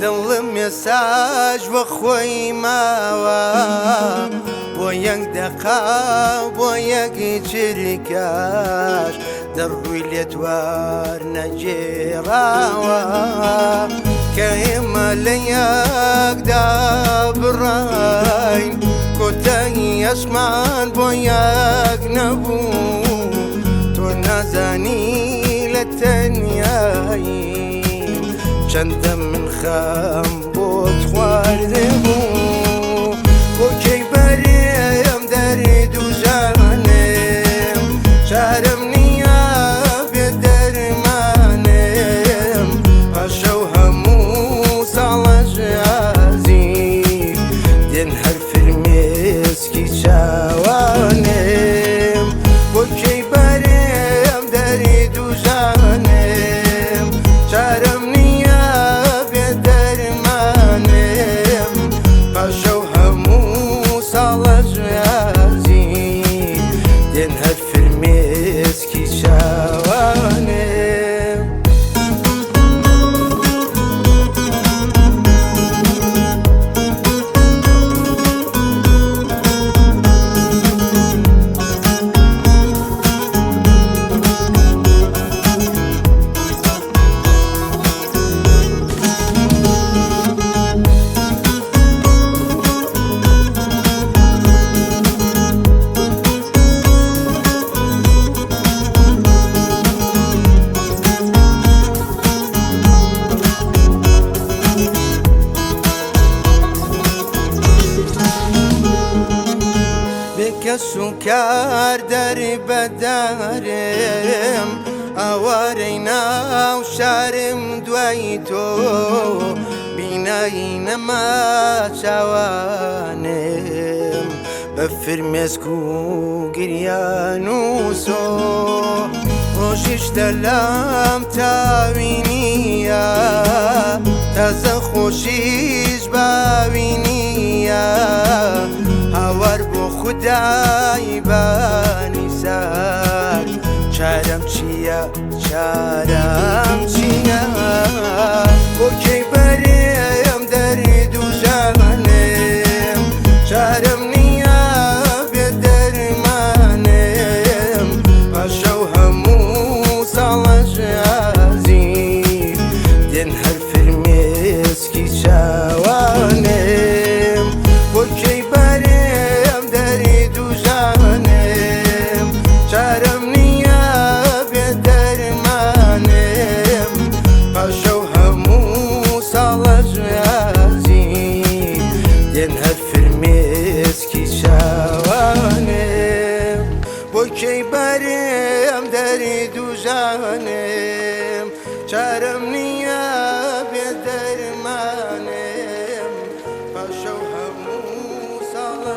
دڵم مێساژ بە خۆی ماوە بۆ یەک دەقا بۆ یەکی چریکەش دەڕووی لێت وەرنەگێڕاوە کە ئێمە لە یەکدا بڕاین کۆتایی ئەسمان بۆ یەک نەبوو تۆ نازانی لە تەنیاییم چەندە من خەم بۆت خواردێ بوو بۆ کەی بەرێم دەری دووژانێم چارەم نییە بێ دەرمانێم پاشە و هەموو ساڵە ژیازیم دێن هەر فرمێسکی چاوانێم بۆ کەی بەرێم دەری دووژانێم چارەم نییە بێ دەرمانێم پاشە و هەموو ساڵە ژیازیم دێن هەر فرمێسکی چاوانێم کەس و کار دەری بەدارم ئاوارەی ناو شارم دوای تۆ بینایی نەما چاوانم بە فرمێسک و گریان و سۆ ڕۆژیش دەلام تاوی نییە تازە خۆشیش باوی نییە هاوار بۆ خودای بانی سار چارەم چییە چارەم چییە بۆ کەی بەرێم دەری دووژانێم چارەم نییە بێ دەرمانێم پاشە و هەموو ساڵە ژیازیم دێن هەر فرمێسکی چاوانێم بۆ کەی بەرێم دەری دووژانێم چارەم نییە بێ دەرمانێم پاشە و هەموو ساڵە ژیازیم دێن هەر فرمێسکی چاوانێم بۆ کەی بەرێم دەری دووژانێم چارەم نییە بێ دەرمانێم پاشە و هەموو ساڵە